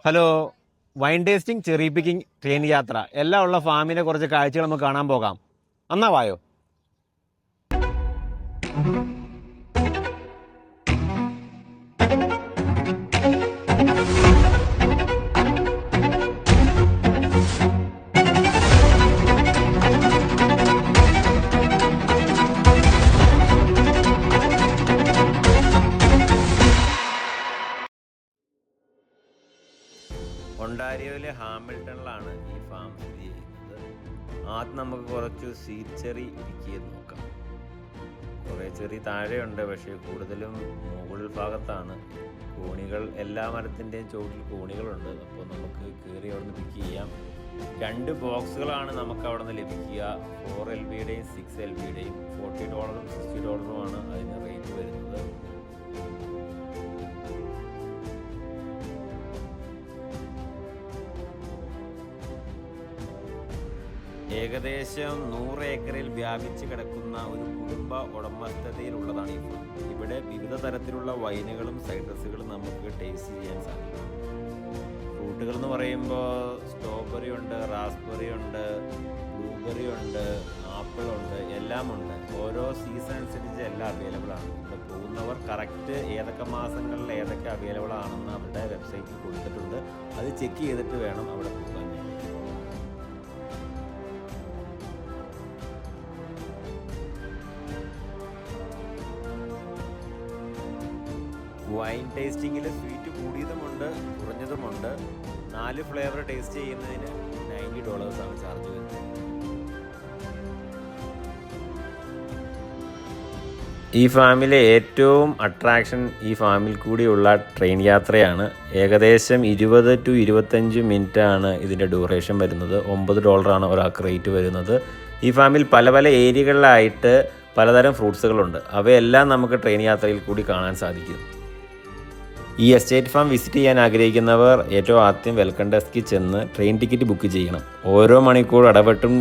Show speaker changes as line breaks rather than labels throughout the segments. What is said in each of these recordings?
Hello. Wine tasting, cherry picking, train യാത്ര എല്ലാം ഉള്ള ഫാമിലെ കുറച്ച് കാഴ്ചകൾ നമുക്ക് കാണാൻ പോകാം. എന്നാ വായോ. ഒണ്ടാരിയോയിലെ ഹാമിൽട്ടണിലാണ് ഈ ഫാം സ്ഥിതി ചെയ്യുന്നത്. ആദ്യം നമുക്ക് കുറച്ച് സ്വീറ്റ് ചെറി പിക്ക് ചെയ്ത് നോക്കാം. കുറേ ചെറി താഴെയുണ്ട്, പക്ഷേ കൂടുതലും മുകൾ ഭാഗത്താണ്. കൂണികൾ, എല്ലാ മരത്തിൻ്റെയും ചുവട്ടിൽ കൂണികളുണ്ട്. അപ്പോൾ നമുക്ക് കയറി അവിടെ നിന്ന് പിക്ക് ചെയ്യാം. 2 ബോക്സുകളാണ് നമുക്ക് അവിടെ നിന്ന് ലഭിക്കുക. 4 LBയുടെയും 6 LBയുടെയും. $40 $60 അതിന് റേറ്റ് വരുന്നത്. ഏകദേശം 100 ഏക്കറിൽ വ്യാപിച്ച് കിടക്കുന്ന ഒരു കുടുംബ ഉടമസ്ഥതയിലുള്ളതാണ് ഈ ഫാം. ഇവിടെ വിവിധ തരത്തിലുള്ള വൈനുകളും സൈട്രസുകളും നമുക്ക് ടേസ്റ്റ് ചെയ്യാൻ സാധിക്കും. ഫ്രൂട്ടുകൾ എന്ന് പറയുമ്പോൾ സ്ട്രോബെറി ഉണ്ട്, റാസ്ബെറി ഉണ്ട്, ബ്ലൂബെറി ഉണ്ട്, ആപ്പിൾ ഉണ്ട്, എല്ലാം ഉണ്ട്. ഓരോ സീസൺ അനുസരിച്ച് എല്ലാം അവൈലബിൾ ആണ്. ഇവിടെ പോകുന്നവർ കറക്റ്റ് ഏതൊക്കെ മാസങ്ങളിൽ ഏതൊക്കെ അവൈലബിൾ ആണെന്ന് അവരുടെ വെബ്സൈറ്റിൽ കൊടുത്തിട്ടുണ്ട്. അത് ചെക്ക് ചെയ്തിട്ട് വേണം അവിടെ പോകാൻ. വൈൻ ടേസ്റ്റിങ്ങിൽ സ്വീറ്റ് കൂടിയതുമുണ്ട്, കുറഞ്ഞതുമുണ്ട്. 4 ഫ്ലേവർ ടേസ്റ്റ് ചെയ്യുന്നതിന് $90 ചാർജ് വരുന്നത്. ഈ ഫാമിലെ ഏറ്റവും അട്രാക്ഷൻ ഈ ഫാമിൽ കൂടിയുള്ള ട്രെയിൻ യാത്രയാണ്. ഏകദേശം 20 to 25 മിനിറ്റ് ആണ് ഇതിൻ്റെ ഡ്യൂറേഷൻ വരുന്നത്. $9 ഒരാൾക്ക് റേറ്റ് വരുന്നത്. ഈ ഫാമിൽ പല പല ഏരിയകളിലായിട്ട് പലതരം ഫ്രൂട്ട്സുകളുണ്ട്. അവയെല്ലാം നമുക്ക് ട്രെയിൻ യാത്രയിൽ കൂടി കാണാൻ സാധിക്കും. ഈ എസ്റ്റേറ്റ് ഫാം വിസിറ്റ് ചെയ്യാൻ ആഗ്രഹിക്കുന്നവർ ഏറ്റവും ആദ്യം വെൽക്കം ഡെസ്കിൽ ചെന്ന് ട്രെയിൻ ടിക്കറ്റ് ബുക്ക് ചെയ്യണം. ഓരോ മണിക്കൂർ ഇടപെട്ടും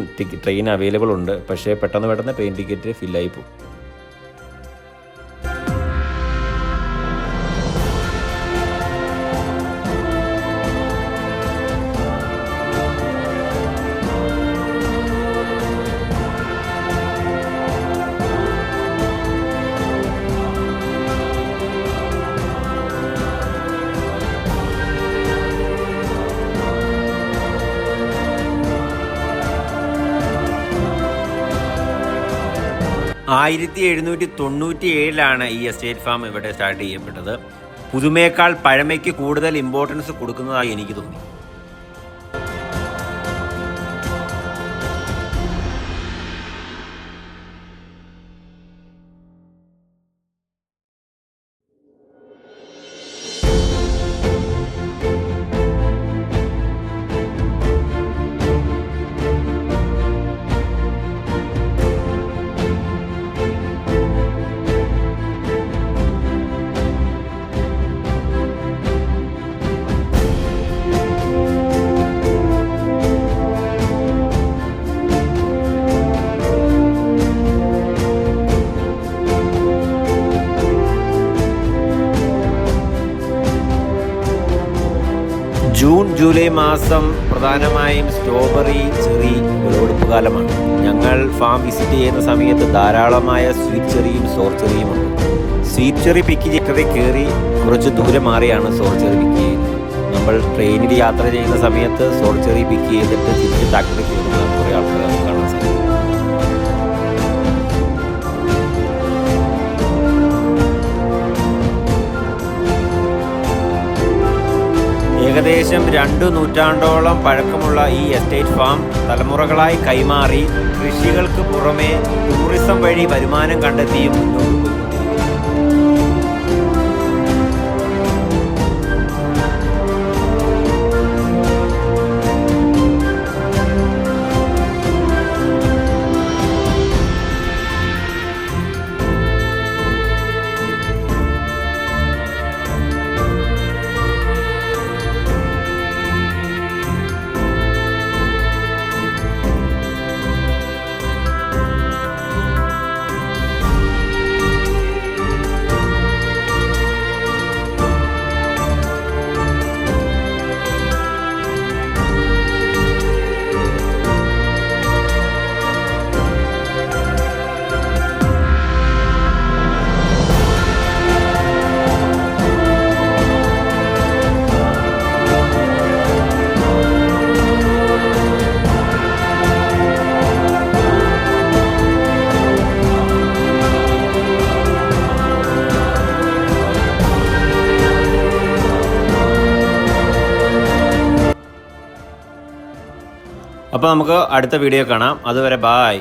ട്രെയിൻ അവൈലബിൾ ഉണ്ട്, പക്ഷേ പെട്ടെന്ന് ട്രെയിൻ ടിക്കറ്റ് ഫില്ലായി പോകും. ആയിരത്തി 1797 ഈ എസ്റ്റേറ്റ് ഫാം ഇവിടെ സ്റ്റാർട്ട് ചെയ്യപ്പെട്ടത്. പുതുമയേക്കാൾ പഴമയ്ക്ക് കൂടുതൽ ഇമ്പോർട്ടൻസ് കൊടുക്കുന്നതായി എനിക്ക് തോന്നി. ജൂൺ ജൂലൈ മാസം പ്രധാനമായും സ്ട്രോബെറി, ചെറി വിളവെടുപ്പ് കാലമാണ്. ഞങ്ങൾ ഫാം വിസിറ്റ് ചെയ്യുന്ന സമയത്ത് ധാരാളമായ സ്വീറ്റ് ചെറിയും സോർ ചെറിയും ഉണ്ട്. സ്വീറ്റ് ചെറി പിക്ക് ചെയ്ത് കയറി കുറച്ച് ദൂരെ മാറിയാണ് സോർ ചെറി പിക്ക് ചെയ്യുന്നത്. നമ്മൾ ട്രെയിനിൽ യാത്ര ചെയ്യുന്ന സമയത്ത് സോർ ചെറി പിക്ക് ചെയ്തിട്ട് തിരിച്ച് ഫാക്ടറി കയറുന്ന കുറേ ആൾക്കാർ നമുക്ക് കാണാൻ സാധിക്കും. ഏകദേശം 2 നൂറ്റാണ്ടോളം പഴക്കമുള്ള ഈ എസ്റ്റേറ്റ് ഫാം തലമുറകളായി കൈമാറി കൃഷികൾക്ക് പുറമെ ടൂറിസം വഴി വരുമാനം കണ്ടെത്തിയും മുന്നോട്ട് പോയി. അപ്പോൾ നമുക്ക് അടുത്ത വീഡിയോ കാണാം. അതുവരെ ബായ്.